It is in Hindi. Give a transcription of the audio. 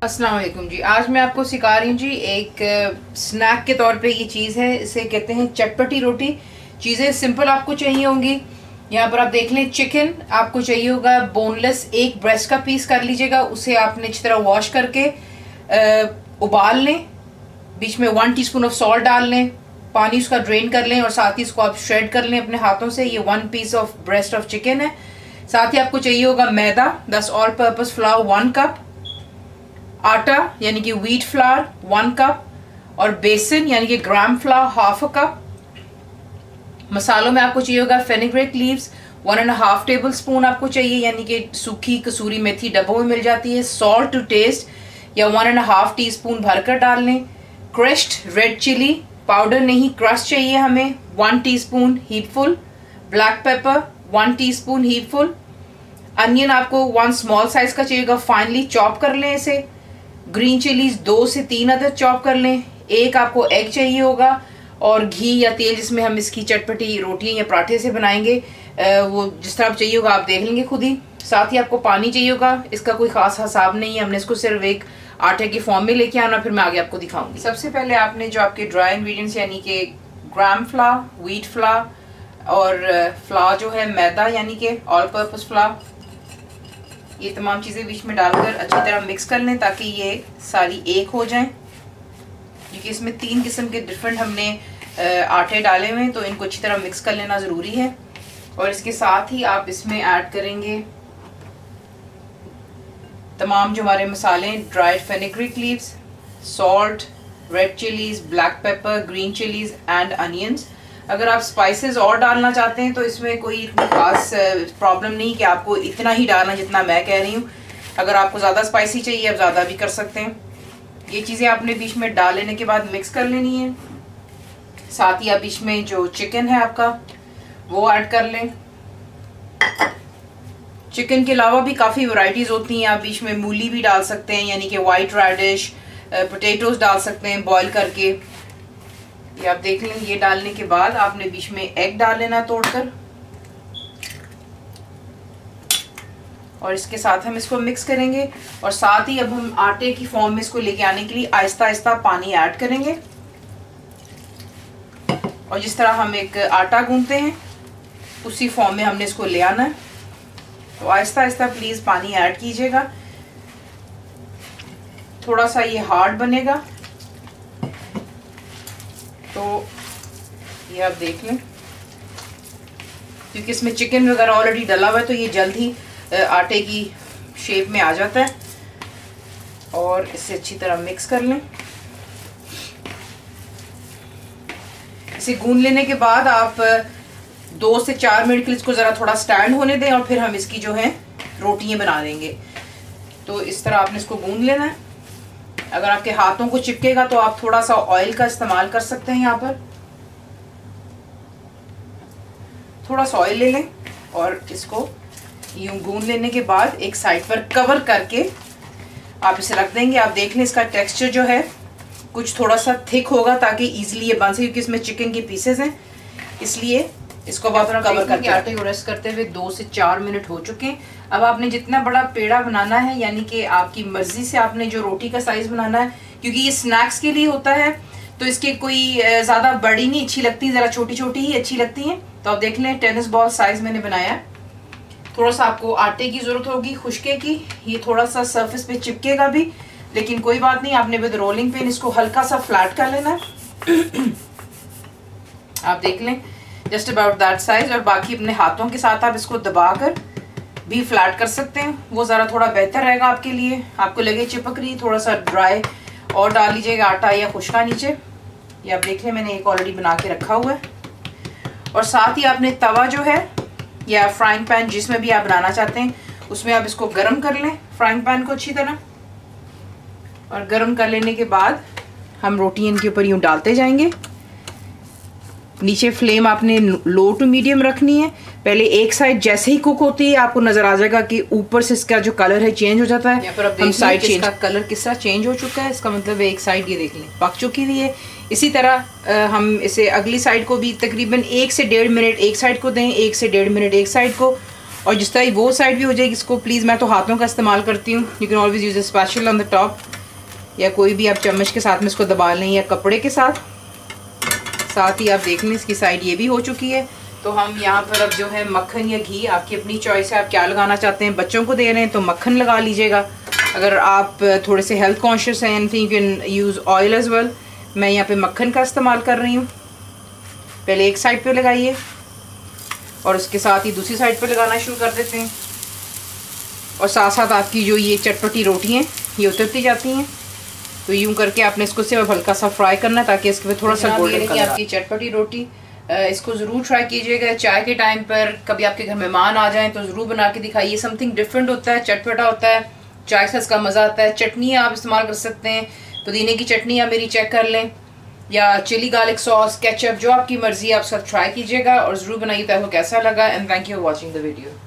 अस्सलाम वालेकुम जी। आज मैं आपको सिखा रही हूँ जी एक स्नैक के तौर पे ये चीज़ है, इसे कहते हैं चटपटी रोटी। चीज़ें सिंपल आपको चाहिए होंगी। यहाँ पर आप देख लें, चिकन आपको चाहिए होगा बोनलेस, एक ब्रेस्ट का पीस कर लीजिएगा। उसे आपने अच्छी तरह वॉश करके उबाल लें। बीच में 1 टीस्पून ऑफ सॉल्ट डाल लें, पानी उसका ड्रेन कर लें और साथ ही इसको आप श्रेड कर लें अपने हाथों से। ये 1 piece of breast of chicken है। साथ ही आपको चाहिए होगा मैदा, 10 ऑल पर्पस फ्लावर 1 कप, आटा यानी कि व्हीट फ्लावर 1 कप और बेसन यानी कि ग्राम फ्लावर 1/2 कप। मसालों में आपको चाहिए होगा फेनिग्रेक लीव्स 1.5 टेबल स्पून आपको चाहिए, यानी कि सूखी कसूरी मेथी डब्बों में मिल जाती है। सॉल्ट टू टेस्ट या 1.5 टीस्पून भरकर डाल लें। क्रश्ड रेड चिली पाउडर नहीं, क्रश चाहिए हमें 1 teaspoon heapful. Black pepper 1 teaspoon heapful. Onion आपको 1 स्मॉल साइज का चाहिएगा, फाइनली चॉप कर लें इसे। ग्रीन चिलीज 2 से 3 अदद चॉप कर लें। एक आपको एग चाहिए होगा और घी या तेल जिसमें हम इसकी चटपटी रोटियां या पराठे से बनाएंगे, वो जिस तरह आप चाहिए होगा आप देख लेंगे खुद ही। साथ ही आपको पानी चाहिए होगा, इसका कोई खास हिसाब नहीं है, हमने इसको सिर्फ एक आटे की फॉर्म में लेके आना, फिर मैं आगे आपको दिखाऊंगी। सबसे पहले आपने जो आपके ड्राई इंग्रेडिएंट्स यानी कि ग्राम फ्लावर, व्हीट फ्लावर और फ्लावर जो है मैदा यानी कि ऑल पर्पस फ्लावर, ये तमाम चीज़ें बीच में डालकर अच्छी तरह मिक्स कर लें ताकि ये सारी एक हो जाएं। क्योंकि इसमें 3 किस्म के डिफरेंट हमने आटे डाले हुए हैं, तो इनको अच्छी तरह मिक्स कर लेना ज़रूरी है। और इसके साथ ही आप इसमें ऐड करेंगे तमाम जो हमारे मसाले, dried fenugreek leaves, salt, red chillies, black pepper, green chillies and onions. अगर आप स्पाइसेस और डालना चाहते हैं तो इसमें कोई इतनी खास प्रॉब्लम नहीं कि आपको इतना ही डालना जितना मैं कह रही हूँ। अगर आपको ज़्यादा स्पाइसी चाहिए आप ज़्यादा भी कर सकते हैं। ये चीज़ें आपने बीच में डाल लेने के बाद मिक्स कर लेनी है। साथ ही आप बीच में जो चिकन है आपका वो ऐड कर लें। चिकन के अलावा भी काफ़ी वैरायटीज़ होती हैं, आप बीच में मूली भी डाल सकते हैं यानी कि वाइट रेडिश, पोटैटोज डाल सकते हैं बॉईल करके। ये आप देख लें। ये डालने के बाद आपने बीच में एग डाल लेना तोड़कर और इसके साथ हम इसको मिक्स करेंगे। और साथ ही अब हम आटे की फॉर्म में इसको लेके आने के लिए आहिस्ता आहिस्ता पानी ऐड करेंगे। और जिस तरह हम एक आटा गूंथते हैं उसी फॉर्म में हमने इसको ले आना है। तो आहिस्ता आहिस्ता प्लीज़ पानी ऐड कीजिएगा, थोड़ा सा ये हार्ड बनेगा। तो ये आप देख लें, क्योंकि इसमें चिकन वगैरह ऑलरेडी डला हुआ है तो ये जल्द ही आटे की शेप में आ जाता है। और इसे अच्छी तरह मिक्स कर लें। इसे गूंद लेने के बाद आप 2 से 4 मिनट के लिए इसको ज़रा थोड़ा स्टैंड होने दें और फिर हम इसकी जो है रोटियां बना देंगे। तो इस तरह आपने इसको गूंद लेना है। अगर आपके हाथों को चिपकेगा तो आप थोड़ा सा ऑयल का इस्तेमाल कर सकते हैं। यहाँ पर थोड़ा सा ऑयल ले लें और इसको यूं गूंद लेने के बाद एक साइड पर कवर करके आप इसे रख देंगे। आप देख लें इसका टेक्सचर जो है कुछ थोड़ा सा थिक होगा ताकि इजीली ये बन सके, क्योंकि इसमें चिकन के पीसेस हैं, इसलिए इसको आप कवर करके आटे को रेस्ट करते हुए 2 से 4 मिनट हो चुके हैं। अब आपने जितना बड़ा पेड़ा बनाना है यानी कि आपकी मर्जी से आपने जो रोटी का साइज बनाना है, क्योंकि ये स्नैक्स के लिए होता है तो इसके कोई ज़्यादा बड़ी नहीं अच्छी लगती, ज़रा छोटी छोटी ही अच्छी लगती हैं। तो आप देख लें टेनिस बॉल साइज मैंने बनाया है। थोड़ा सा आपको आटे की ज़रूरत होगी, खुशके की। ये थोड़ा सा सरफेस पे चिपकेगा भी, लेकिन कोई बात नहीं, आपने विद रोलिंग पिन इसको हल्का सा फ्लैट कर लेना है। आप देख लें जस्ट अबाउट दैट साइज। और बाकी अपने हाथों के साथ आप इसको दबाकर भी फ्लैट कर सकते हैं, वो ज़रा थोड़ा बेहतर रहेगा आपके लिए। आपको लगे चिपक रही, थोड़ा सा ड्राई और डाल लीजिएगा आटा या खुशका नीचे। ये आप देख लें मैंने एक ऑलरेडी बना के रखा हुआ है। और साथ ही आपने तवा जो है या फ्राइंग पैन जिसमें भी आप बनाना चाहते हैं उसमें आप इसको गर्म कर लें, फ्राइंग पैन को अच्छी तरह। और गर्म कर लेने के बाद हम रोटी इनके ऊपर यूँ डालते जाएंगे। नीचे फ्लेम आपने लो टू मीडियम रखनी है। पहले एक साइड जैसे ही कुक होती है आपको नजर आ जाएगा कि ऊपर से इसका जो कलर है चेंज हो जाता है। हम साइड चेंज, इसका कलर किस तरह चेंज हो चुका है, इसका मतलब है एक साइड ये देख लें पक चुकी हुई है। इसी तरह हम इसे अगली साइड को भी तकरीबन 1 से 1.5 मिनट एक साइड को दें, 1 से 1.5 मिनट एक साइड को, और जिस तरह वो साइड भी हो जाएगी इसको प्लीज़, मैं तो हाथों का इस्तेमाल करती हूँ, you can always use a spatula on the top, या कोई भी आप चम्मच के साथ में इसको दबा लें या कपड़े के साथ। साथ ही आप देख लें इसकी साइड ये भी हो चुकी है। तो हम यहाँ पर अब जो है मक्खन या घी, आपकी अपनी चॉइस है आप क्या लगाना चाहते हैं। बच्चों को दे रहे हैं तो मक्खन लगा लीजिएगा, अगर आप थोड़े से हेल्थ कॉन्शियस हैं anything you can use oil as well. मैं यहाँ पे मक्खन का इस्तेमाल कर रही हूँ। पहले एक साइड पे लगाइए और उसके साथ ही दूसरी साइड पे लगाना शुरू कर देते हैं, और साथ साथ आपकी जो ये चटपटी रोटी हैं ये उतरती जाती हैं। तो यूँ करके आपने इसको सिर्फ हल्का सा फ्राई करना है ताकि इसके थोड़ा सा गोल्डन कलर। आपकी चटपटी रोटी इसको ज़रूर ट्राई कीजिएगा चाय के टाइम पर, कभी आपके घर मेहमान आ जाएं तो ज़रूर बना के दिखाइए। समथिंग डिफरेंट होता है, चटपटा होता है, चाय से इसका मज़ा आता है। चटनी आप इस्तेमाल कर सकते हैं, पुदीने की चटनी आप मेरी चेक कर लें, या चिली गार्लिक सॉस, केचप, जो आपकी मर्ज़ी आप सब ट्राई कीजिएगा और ज़रूर बनाइए। तो आपको कैसा लगा, and thank you for watching the video.